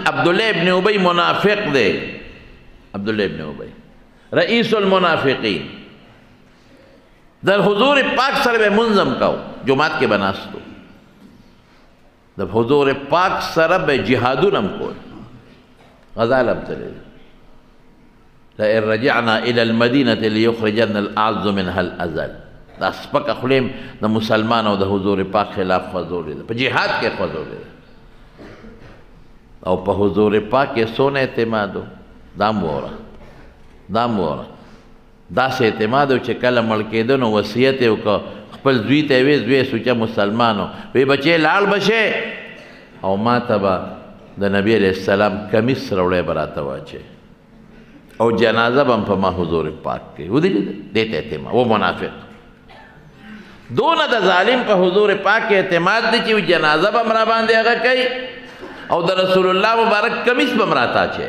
عبداللہ ابن ابی منافق دے، عبداللہ ابن ابی رئیس المنافقین، در حضور پاک سر بے منظم کاؤ جماعت کے بناستو، در حضور پاک سر بے جہادو نم کو غزال ابتلے لئن رجعنا الى المدینة لیخرجن الاعز منها الازل، دا سپک اخلیم دا مسلمان او دا حضور پاک خلاف خوزولی دا پا جہاد کے خوزولی دا او پا حضور پاک کے سون اعتمادو دام وورا دا سے اعتمادو چه کل ملکیدنو وسیعتیو که خپل زوی تیویز زوی سوچا مسلمانو وی بچے لال بشے او ما تبا دا نبی علیہ السلام کمیس روڑے براتوا چے او جنازہ بم پا ما حضور پاک کے وہ دیتے اعتماد، وہ منافق دون دا ظالم پا حضور پاک کے اعتماد دی چی جنازہ بمرا باندے اگا کئی او دا رسول اللہ مبارک کمیس بمراتا چھے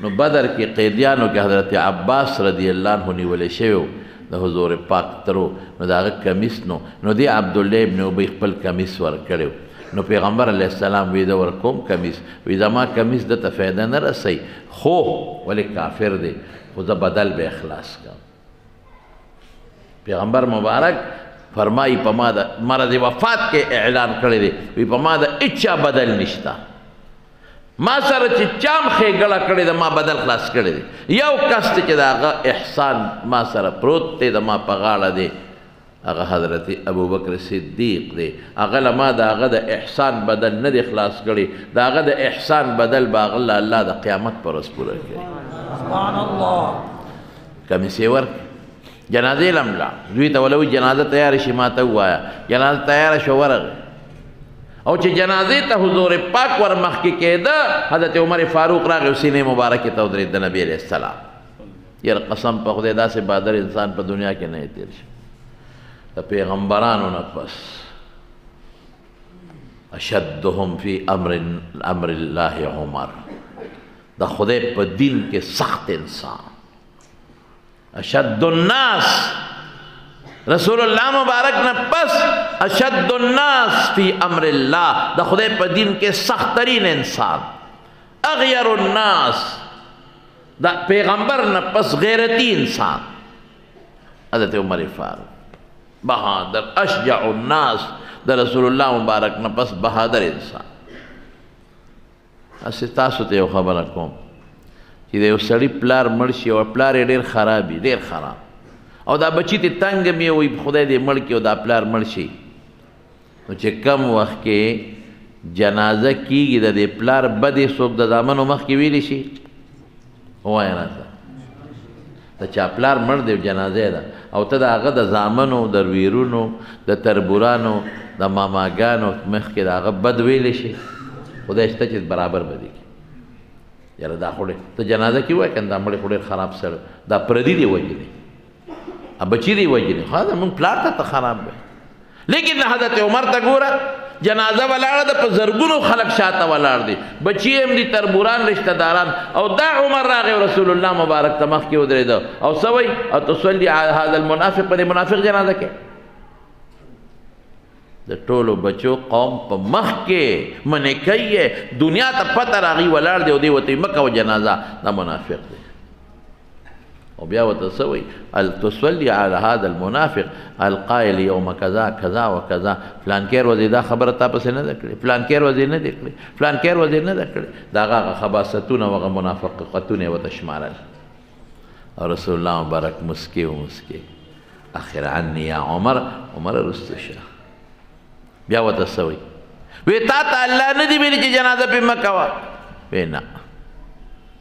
نو بدر کی قیدیانو کے حضرت عباس رضی اللہ عنہ نیولے شیو دا حضور پاک ترو نو دا اگا کمیس نو دی عبداللہ ابن ابی خپل کمیس ور کریو نو پیغمبر علیہ السلام ویدہ ورکوم کمیس ویدہ ما کمیس دا تفیدہ نرسی خو ولی کافر دے خدا بدل بے اخلاص کا پیغمبر مبارک فرمائی پا ما دا مرض وفات کے اعلان کردے دے وی پا ما دا اچھا بدل نشتا ما سر چی چام خیگڑا کردے دا ما بدل خلاص کردے دے یو کست چی دا آغا احسان ما سر پروت تے دا ما پغاڑا دے آغا حضرت ابو بکر صدیق دے آغا لما دا آغا دا احسان بدل ندے خلاص کردے دا آغا دا احسان بدل با آغا اللہ دا قیامت پر اس پورا کرے سبحان اللہ کمی سیور جنازے لملا دوی تا ولوی جنازہ تیار شماتا ہوا آیا جنازہ تیار شورغ او چی جنازے تا حضور پاک ورمخ کی کہدا حضرت عمر فاروق راغ سینے مبارک تا درید نبی علیہ السلام یہ قسم پا خود دا سے بادر انسان پا دنیا کے نہیں تیر شا تا پیغمبرانو نفس اشدهم فی امر اللہ عمر دا خودے پا دین کے سخت انسان اشد الناس رسول اللہ مبارک نفس اشد الناس فی امر اللہ دا خدای پا دین کے سخت ترین انسان اغیر الناس دا پیغمبر نفس غیرتی انسان حضرت عمر فاروق بہادر اشجع الناس دا رسول اللہ مبارک نفس بہادر انسان اسی تاسو تیو خبر کوم چی دیو سڑی پلار مرشی و پلار دیر خرابی دیر خراب او دا بچی تی تنگ می وی خدای دی ملکی و دا پلار مرشی نو چی کم وقت کے جنازہ کی گی دا دی پلار بدی سوک دا دامنو مخ کی ویلی شی ہوا یا ناسا دا چا پلار مرد دیو جنازہ دا او تا دا آغا دا زامنو دا ویرونو دا تربورانو دا ماماگانو مخ کی دا آغا بد ویلی شی خدای اشتا چیز برابر بدی کی یار دا خوڑے تو جنازہ کیوں ہے کہ دا مڑے خوڑے خراب سر دا پردی دی وجہ دی اب بچی دی وجہ دی خواہ دا من پلار تا خراب بے لیکن حضرت عمر تا گورا جنازہ والار دا پا زرگونو خلق شاہتا والار دی بچی ام دی تربوران رشتہ داران او دا عمر راغی رسول اللہ مبارک تمخ کی ادرے دا او سوئی او تسولی حاضر المنافق پر منافق جنازہ کے دا ٹولو بچو قوم پا مخ کے منکئی ہے دنیا تا پتہ راغی والار دے و دے و تی مکہ و جنازہ دا منافق دے و بیا و تسوی تسولی علی هذا المنافق القائل یوم کذا کذا و کذا فلان کیر وزی دا خبر تا پسے نہ دکڑی فلان کیر وزی نہ دکڑی فلان کیر وزی نہ دکڑی دا غا خباستون و منافقتون و تشمارل اور رسول اللہ مبارک مسکی و مسکی اخر عنی یا عمر عمر رستشا بیا و تسوی وی تا تا اللہ ندی بیلی چی جنازہ پی مکوا وی نا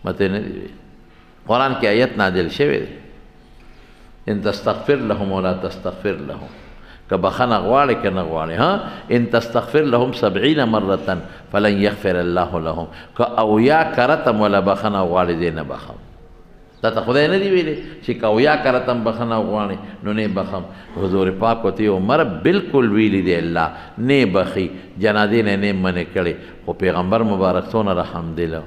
متے ندی وی قرآن کی آیت نازل شوی دی ان تستغفر لهم ولا تستغفر لهم کہ بخن اغوالے کہ نغوالے ہاں ان تستغفر لهم 70 مرتن فلن یغفر اللہ لهم کہ اویا کرتم ولا بخن اغوالے دے نبخم تا تا خدای ندی ویلے چی کہ اویا کرتم بخن اغوالے نو نے بخم حضور پاک ہوتی عمر بالکل ویلی دے اللہ نے بخی جنازے نے منے کڑے وہ پیغمبر مبارک سونا رحم دلو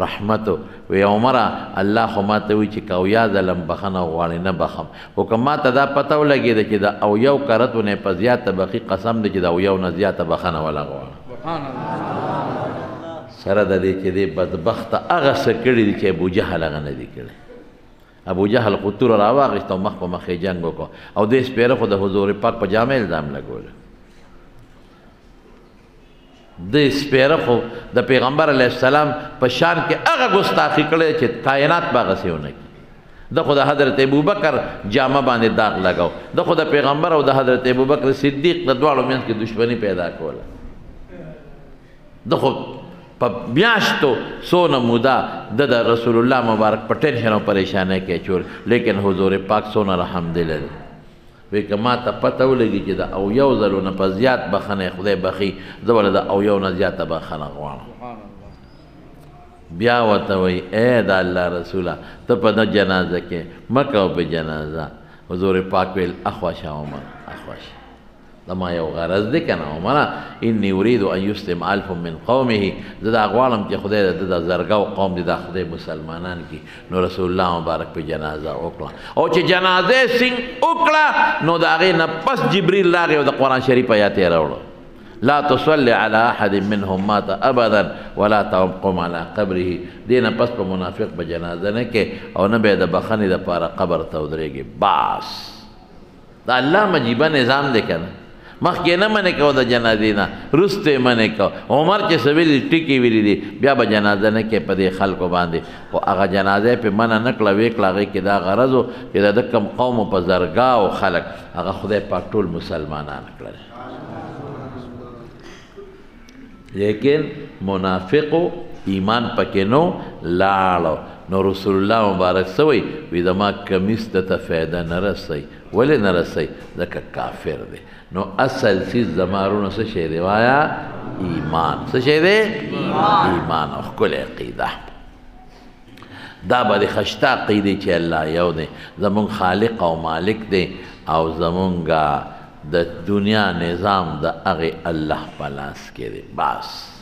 رحمتو وی عمرہ اللہ خماتوی چی کاویا ظلم بخنا غوانی نبخم وکما تا دا پتاو لگی دا چی دا اویاو کرتو نے پا زیادتا بخی قسم دا چی دا اویاو نزیادتا بخنا ولا غوانا سره د دې چې دې بدبخته هغه څه کړي دي چې ابو جهل هغه نه دي کړي. ابو جهل خو توره راواخېسته او مخ په مخ یې جنګ وکړو او دې سپېره خو د حضور پاک په جامع الزام لګوله. دې سپېره خو د پیغمبر علیه السلام په شان کې هغه ګستاخي کړی چې کائنات به هغسې ونه کړي. د خو د حضرت ابوبکر جامه باندې داغ لګاو، د خو د پیغمبر او د حضرت ابوبکر صدیق د دواړو منځ کې دشمني پیدا کوله. د خو په میاشتو څونه موده د رسول الله مبارک په ټینشن او پریشانۍ کې چور، لیکن حضور پاک څونه رحم دل دی. وی که ما ته پته ولګي چې د اویو ځلو نه په زیات بخنې خدای بخي، زه ولې د اویو نه زیاته بخنه غواړم. بیا ورته وایي ای د الله رسوله ته په ده جنازه کې مه کوه په جنازه. حضور پاک ویل اخواشه عمر اخواشه، زما یو غرض دی که نه عمره، انی ارید ان یسلم الف من قومه، زه دا غواړم چې خدای د ده د زرګو قوم دی دا خدای مسلمانان کی. نو رسول الله مبارک په جنازه وکړه او چې جنازه سنګ وکړه نو د هغې نه پس جبریل راغی او د قرآن شریف آیات یې راوړه. لا تصلي على احد منهم مات ابدا ولا تقم على قبره. دینه پس په منافق په جنازه نه کې او نه به د بخښنې دپاره قبر ته ودرېږي. باس دا الله مجیبه نظام دی که نه. مخکې نه منې کوه د جنازې نه، وروسته یې منې کوه. عمر چې څه ویلي ټکي ویلي دي بیا به جنازه نه کې په دې خلکو باندې. خو هغه جنازه یې پې منع نه کړه، ویې کړه هغې کې دا غرض و چې د ده کوم قوم په زرګاو خلک هغه خدای پاک ټول مسلمانان کړل. لیکن منافقو ایمان پکې نو لاړو. نو رسول الله مبارک څه وایي؟ وایي زما کمیس ته فایده نه رسوي. ولې نه رسوي؟ ځکه کافر دی. نو اصل چیز زما وروڼو څه شی دی؟ وایا ایمان. څه شی دی؟ ایمان او ښکلې عقیده. دا به د خشته عقیدې چې الله یو دی، زمونږ خالق او مالک دی او زمونږ د دنیا نظام د هغې الله په لاس کې دی. بس